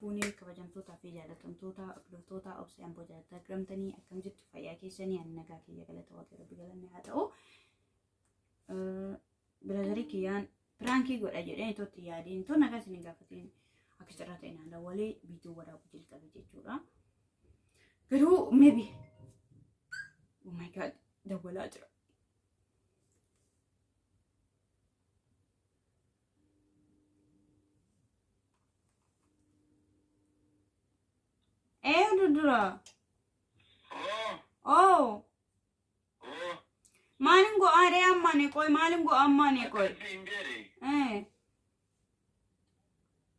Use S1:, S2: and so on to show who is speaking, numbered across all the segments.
S1: Fuunee kabajamtootaa fi jaalatamtoota hordoftoota obsaan booda gramtanii akkam jirtu fayyaa keessanii ani nagaa kiyya galata waaqayyo rabbi galanne haa ta'u. Birazarii kiyyaan piraankii godha jedhee itti yaadeen too nagaa isin gaafateen akka carraa ta'e naan dawalee biituu waraabu jalqabe jechuudha. Garuu maybe oh my god dawalaa jira. Dudura. Oh. Maling go are ammane koy maling go ammane koy.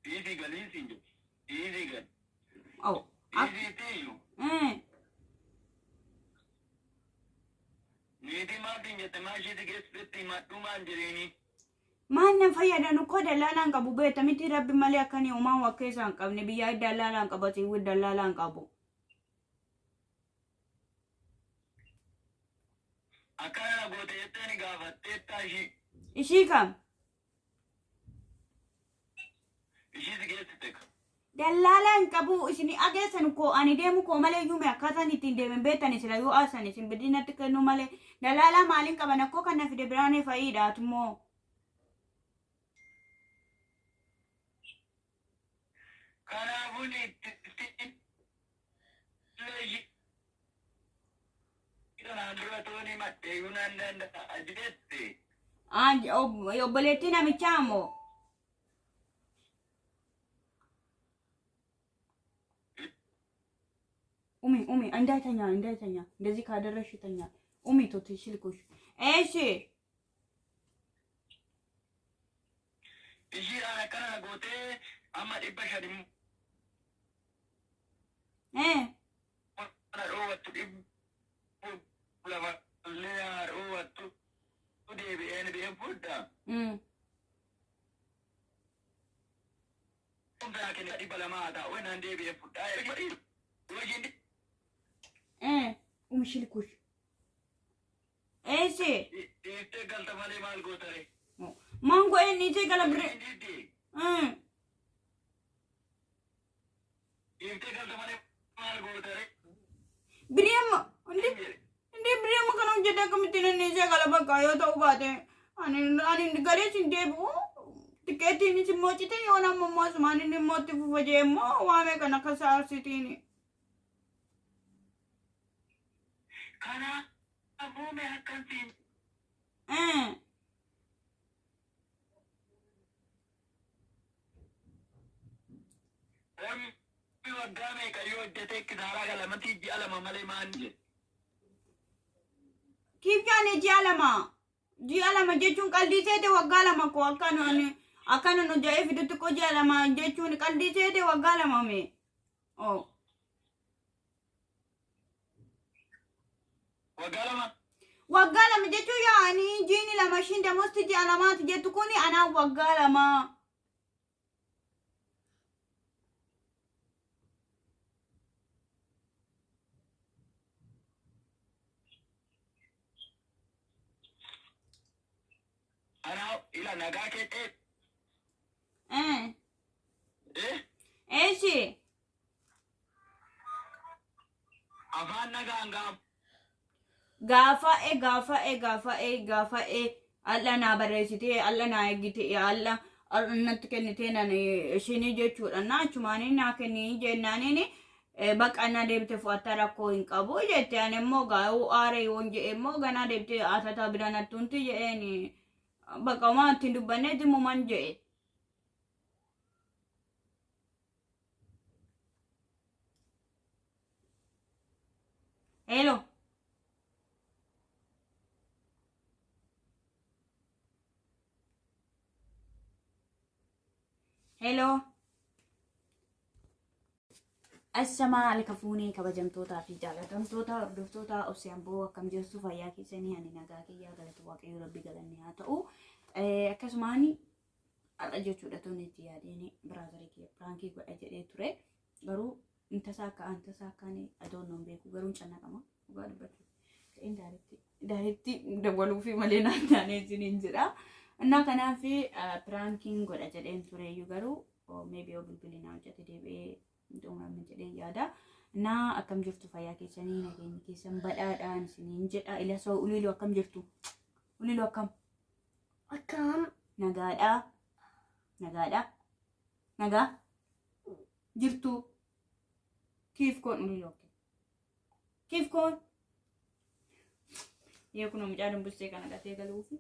S2: Easy gal easy. Easy gal.
S1: Oh.
S2: Easy tayo. Nidi matin jete maji de gespetti matuman jireni.
S1: Manna fayyadanu ko dalalan qabu beeta miti rabbi mali akani uma wakesan qabne biya dalalan qabati wi dalalan qabu.
S2: Akana gote yetani gafatte tashi.
S1: Ishi kam?
S2: Ishi digeste ka.
S1: Dalalan qabu isini agesan ko ani demu ko male yume akatan itin demu betani sila yu asani sin bedina tikanu male dalala malin qabana ko kana fide brane faida atmo.
S2: Karabuni Andra Tony Matte Yunanda Adete.
S1: Obboleettina michamo. Umi andai tanya ndezi kadarrashi tanya umi toti shilkush eshi
S2: Ishi ana kana gote amma dibba shadim ana owattu dibbu lava lear owattu debi en be fudda Umba kene dibba lamata wena debi en fudda wajindi
S1: shilkush eshi
S2: ite galta male mal gotare
S1: mango niche gala bre
S2: ite galta male mal gotare
S1: Briam ndi Briam kana jeda kamitina niche gala bakayo to baate ani gare sindebu tiketi ni simochite yona momos mani ni motivu vajemo wame kana kasar sitini
S2: Kana abume hakantin Wagame kayo dete kidara galamati jalama male manje
S1: Kif yani jalama jechun qaldi sete wagalama ko akano no jae fidutu ko jalama jechun qaldi sete wagalama me Wagalama jechu yani jini la mashinda mosti jalamat jetu kuni ana wagalama
S2: Ana ila nagake te
S1: Eshi
S2: afan naganga
S1: Gafa alla na barreessite alla na eegite alla natti kennite nan ishini jechuudha na chumani na kenni jennaanini baqana deebite fu'atta rakkoo hin qabu jette ani immoo gaa'u aare yoon jedhe immoo ganaa deebite atata biranattunti jedheeni baqamaa ittiin dubbanneeti muman jedhe Hello Hello Assalamu alaikum fuunee kabajamtootaa fi jaalatamtoota hordoftoota obsaan boo akkam jirtu fayyaa keessanii ani nagaa kiyyaa galata waaqayyo rabbi galanne haa ta'u akkasumaan ala jechuudha tonni itti yaadeen biraazarii kiyya piraankii godha jedhee ture garuu intasaakkaan adoonnoon beeku garuu cannaqama dhugaa dubbatu ta'in daaritti dabaluu fi malee naan taanee isiniin jedha እና ከናፊ ፕራንኪንግ ወደ ጀደን ቱሬዩ ገሩ maybe bilbilina hojjate deebi'ee xumuramu jedhee yaada. Naa akkam jirtu fayyaa keessanii nageenya keessan badhaadhaan isiniin jedha. Ilasoo uliiluu akkam jirtu? Uliiluu akkam?
S3: Akkam
S1: Nagaadhaa? Nagaadhaa? Nagaa? Jirtu? Kiif koon uliiluu akkam? Kiif koon? Yoo kun mucaa dumbistee kana gatee galuufi.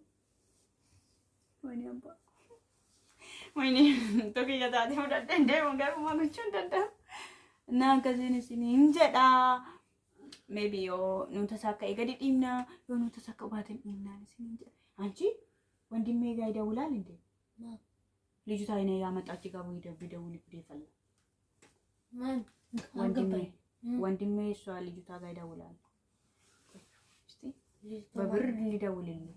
S1: Wani abbaa. Wani tokko ija taatee fudhadhee deemu garuu gochuun danda'a. Naa akkasiin isiniin jedha. Maybe yoo nuti sakka eegadi dhiibna yoo nuti sakka baateen dhiibnaan isiniin jedha. Anchi wandimee gaa idawulaan inde. ልጅቷ አይኔ ያመጣች ጋር ወይ ደውል ይደፈል ማን ወንድሜ እሷ ልጅቷ ጋር ይደውላል። እስቲ በብር ሊደውልልኝ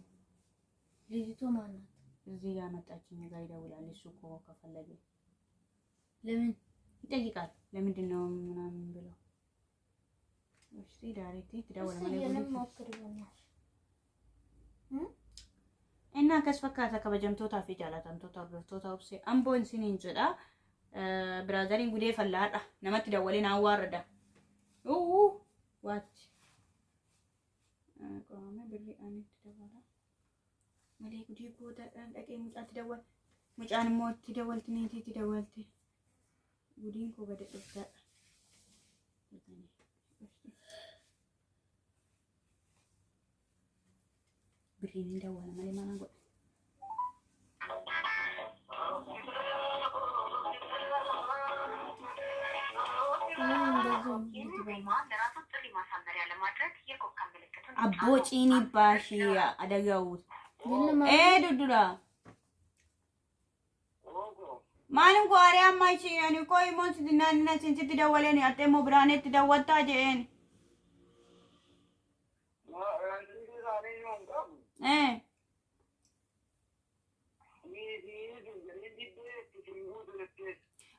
S1: ልጅቷ ማን ናት? እዚህ ያመጣችኝ ጋር ይደውላል። እሱ እኮ ከፈለገ ለምን ይጠይቃል? ለምንድን ነው ምናምን ብሎ እስቲ ዳይሬክት ትደውል ማለት ነው። እና ከስፈካታ ከበጀምቶታ ፊ ጃላታምቶታ ብርቶታ ኡብሴ አምቦን ሲኒን ጀዳ ብራዘሪን ጉዴ ፈላዳ ነመት ደወሌን አዋረዳ ዋት ቆመ ብሪ አንት ደወላ መሌ ጉዴ ጎታ ደቄ ሙጫት ደወል ሙጫን ሞት ደወልት ኔቲ ደወልት ጉዲን ኮ በደጥታ Brini daw na mali manang go. Abbo cini bashi ada gaut. Dudura. Manum ko are amma chi ani koi mon sidinan na chinchi tidawale ni ate mo brane tidawata jen.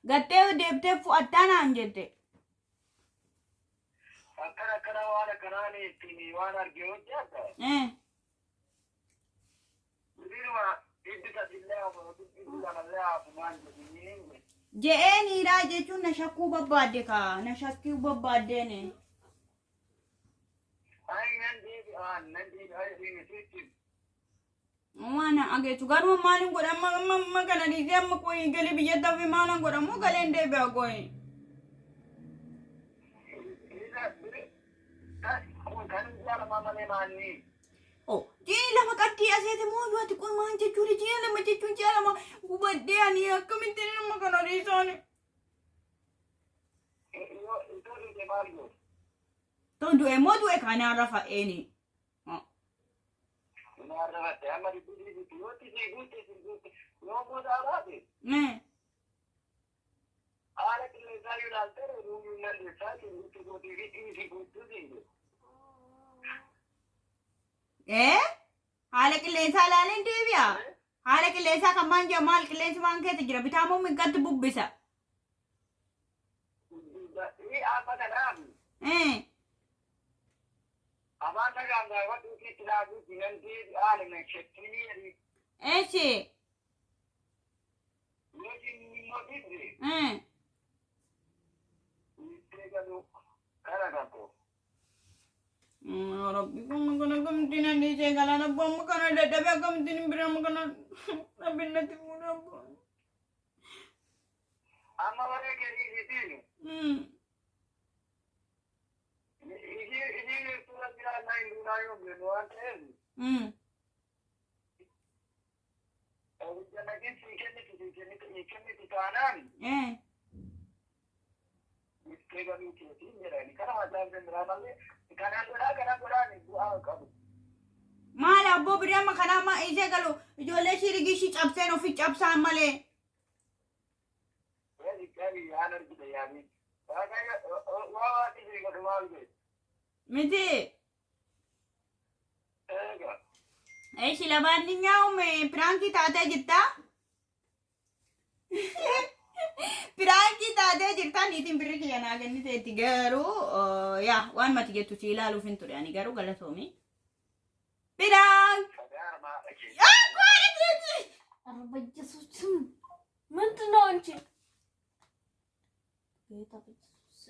S1: Gatte debte fu attana anjette.
S2: Akkana kana wala kanani tini wana argeo jata. Dirwa idda billahi wa idda Allah fuman jini.
S1: Jeeni ra jechu na shakku babade ka na shakku babade ne.
S2: Ai nan di ai ni siti.
S1: Mana age tu garu malin goda ma kana di jam ko ingeli biyata fi mana goda mo galende be agoy. Oh, jila makati asete mo yuati ko manje churi jila ma jechu jala ma gubade ani akamite na kana di sone. Tondu e modu e kana rafa eni. Haala qilleensaa ilaaleen deebi'a. Haala qilleensaa kan maan jedhamu maal qilleensi waan keessa jira bitaamoo miggatti bubbisa. Echi. Rabbi kun kana kamtina ni je galana bom kana dabe kamtin biram kana nabinati muna bom.
S2: Amma wale ke ni ini tuh kira naik dunayo benuan ten. Jangan lagi ikan itu kanan. इसके कभी खेती मेरा नहीं करा मतलब मेरा वाले kanan tura ni buah kabu.
S1: Maal abbo birama kana ma ije galu ijoollee shirigi shi cabseen ofi cabsaan malee.
S2: Kali yanar kita yani. Kaya waa tiji ko dumal be.
S1: Miti. Eishi labaanninyaaum piraanki taatee jirta. Piraanki taatee jirta niitiin birri kiyya naa kenniteetti garuu yaa waan mati jettu si ilaaluuf hin ture ani garuu galatoomi. Piraan.
S3: Arba Yesuusum. ምንድን ነው አንቺ? بيتا بتسوس.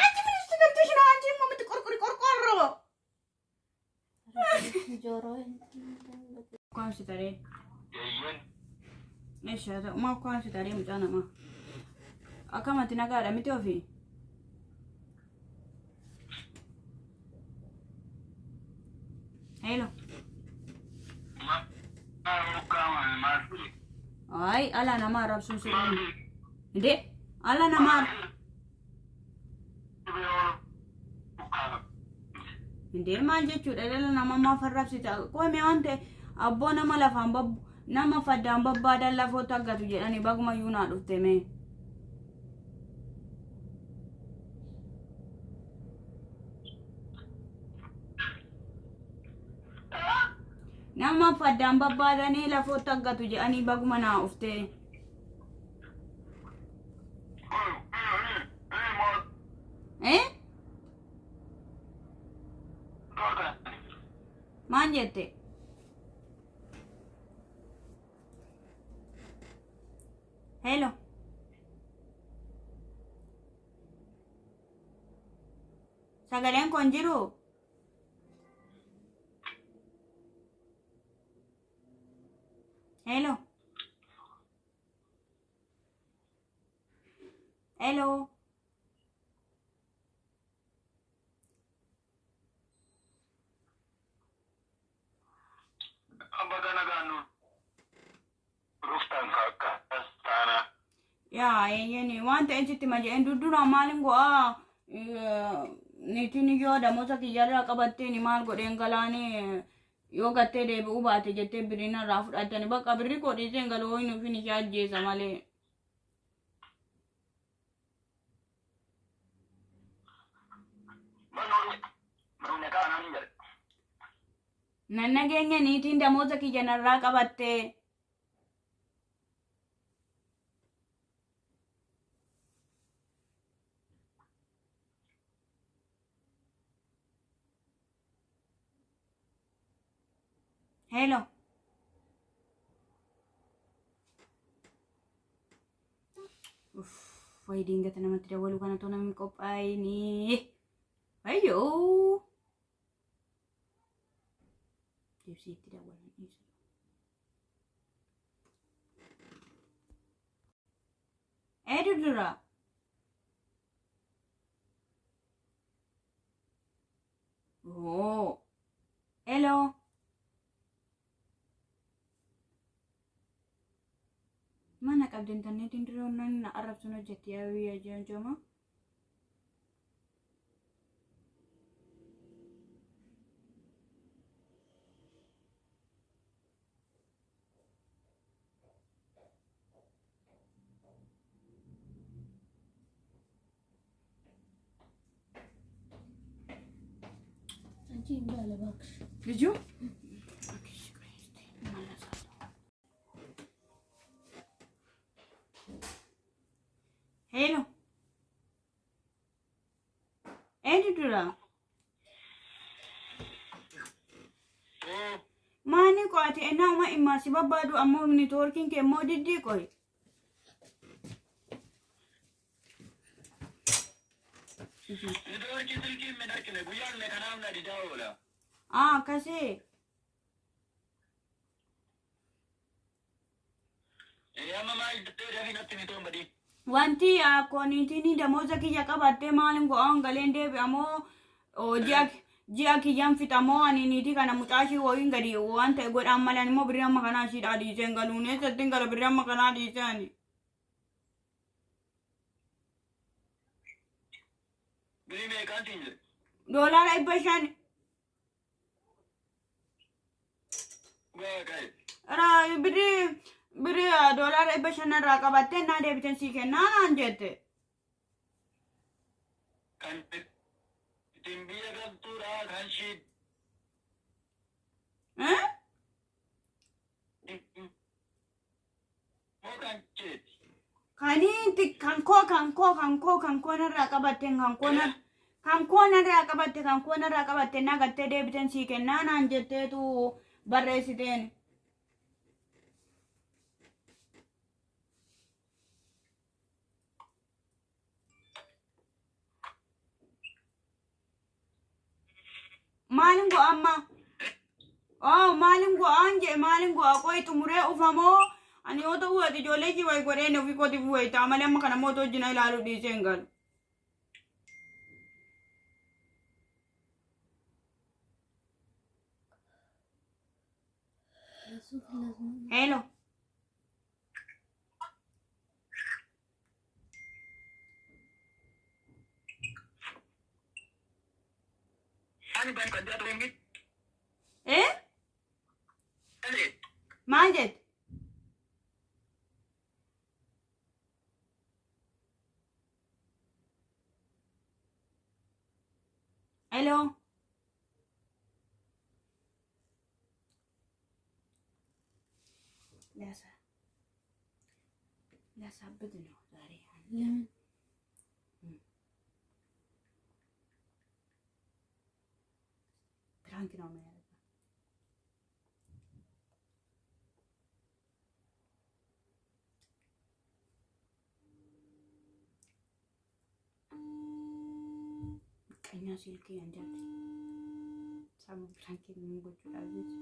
S1: أنت من استقلتش أنا أنت ما بتقرقري قرقر.
S3: جورو.
S1: كون ستاري.
S2: Yayyen.
S1: إيش هذا ما كون ستاري مجانا ما. أكمل تناقارا متوفي. هلو.
S2: Mukawan masuri.
S1: Ay, ala nama Arab sun sirri. Hindi. Ala nama. Hindi maal jechuudha dhala nama maaf arrabsita. Qoome wante abboo nama lafaan nama faddaan babbaadan lafoota aggatu jedhani baguma yuunaa dhufte mee. Nama faddaan babbaadanii lafoota aggatu jedhani baguma naa dhufte. Eh? Maan jette? Hello. Sagaleen kun jiru? Hello. Hello. Ya, ini wante entitti ma jeen dudura maalin go'a niitiin yoo damoota kiyyarraa qabattee maal godheen galaanii yoo gattee deebi'uu baate jettee birriina irraa fudhattani bakka birri kodhiiseen galoo hin ufin ishee ajjeesa malee. Nan nageenya niitiin damoota kiyyanarraa qabattee. Hello. Wai dingat nama tidak walu kana to nami kopai ni. Ayo. Jadi tidak walu ni. Dudura. Oh. Hello. Mana kabden tanne tindironan na Arab suno jetiawi aja cuma.
S3: Anjing dah lah bang.
S1: Tujuh? Hello. Dudura. Mani ko ati ena uma imasi babadu amma networking ke mo diddi koy. Ah, kasi. Wanti konitini damoza kiyya qabatte maalin go'aan galeen deebi ammoo ji'a kiyyan fixamoo ani niiti kana mucaashii wayiin gadi waan ta'e godhaan malan immoo birrii amma kanaa ishiidhaa dhiiseen galuun eessattiin gara birrii amma kanaa dhiiseen.
S2: Birrii meeqaan siin jedhe?
S1: $500. Birrii $500 irraa qabattee naa deebiten sii kennaa naan jette.
S2: Kan ittiin biyya galtuudha kan shii. Moo kan cheeti?
S1: Kan koo narraa qabatten kan koo narraa qabatte naa gattee deebiten sii kennaa naan jetteetu barreessiteen. maalingo amma maalingo anje maalingo akoy tumure ufamo ani oto uwati joleji way gorene ufi koti fuwe ta amale amma kana moto jina ilalu di sengal hello
S2: Ani ban kerja tuh ini. Ani.
S1: majet hello lasa bedno dari
S3: ለምን
S1: prank ነው የሚያደርገው ቀኛ ስልክ ያንዳት ሳም prank የሚጎጁ ዳዊት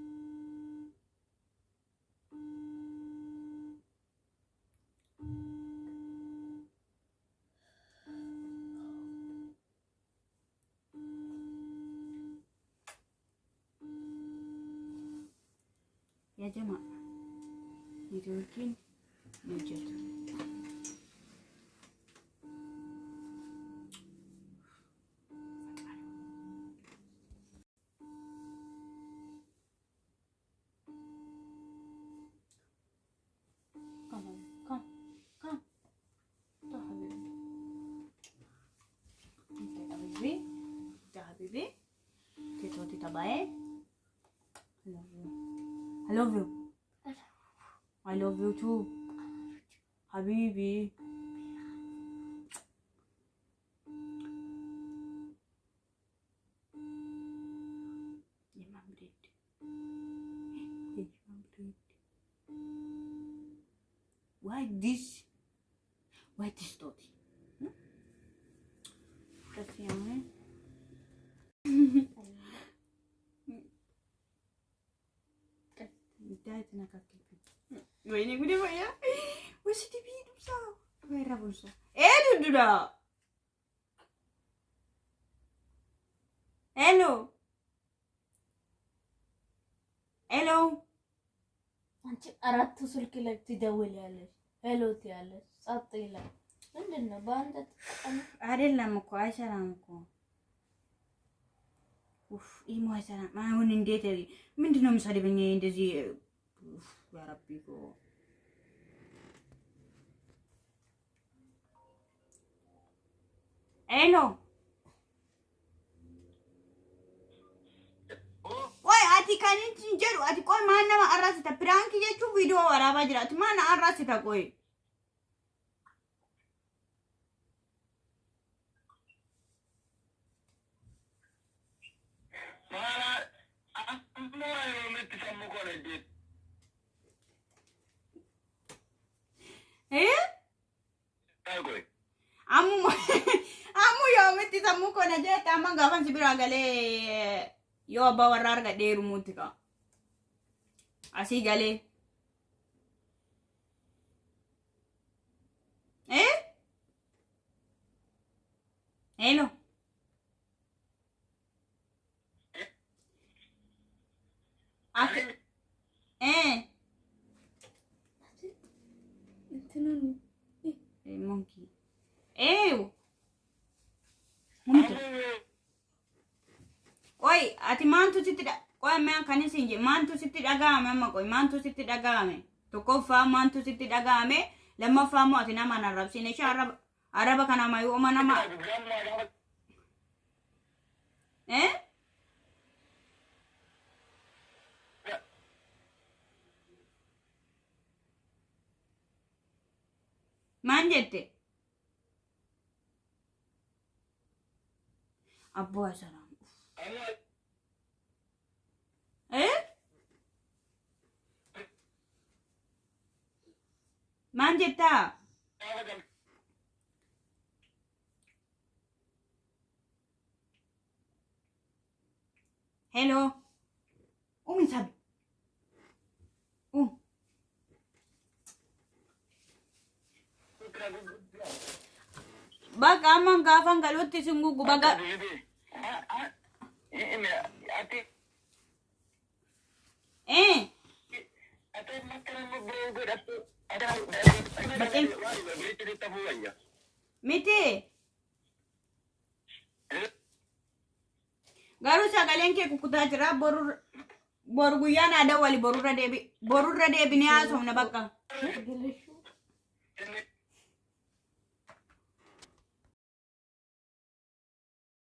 S1: يا جماعة يتوكين نجد حبيبي تيتو تيتا باي I love you. I love you too. حبيبي. يا مام بريد. يا مام بريد. Why this? Why this Toti? Cassiamo. بدايتنا كاكل ويني قولي ويا وش تبي نبصا وين رابوسا ايه دودودا hello hello
S3: አንቺ አራት ስልክ ላይ ትደውያለሽ ሄሎ ትያለሽ ጸጥ ይላል ምንድነው በአንተ ተቀም
S1: አይደለም እኮ አይሰራም እኮ ኡፍ ኢሞ አይሰራም አሁን እንዴት ምንድነው የምሰድበኝ እንደዚህ ያ ረቢ እኮ ሄሎ ቆይ አቲ ካንቺ እንጀሩ አቲ ቆይ ማነው አራስታ ፕራንክ የቹ ቪዲዮ ወራባ ጅራት ማን አራስታ ቆይ Amu yo metti samu kona jeta amma gafan sibira gale yo ba warar ga deru mutika asi gale hello
S3: እንትኑን
S1: monkey ew Mumtu. Oi, ati mantu sitti da. Oi, me kani sinje mantu sitti dagame amma koi mantu sitti dagame. Tokko fa mantu sitti dagame. Lamma fa mo ati nama narab sine sha araba kana mayu o manama. Manjette. Abbo salam. Manjetta. hello umi sabi baka amang gafan galutti singugu baga miti garu sagaleen kee kukutaa jira boru guyyaan aadaa wali borurra deebi ni haasofna bakka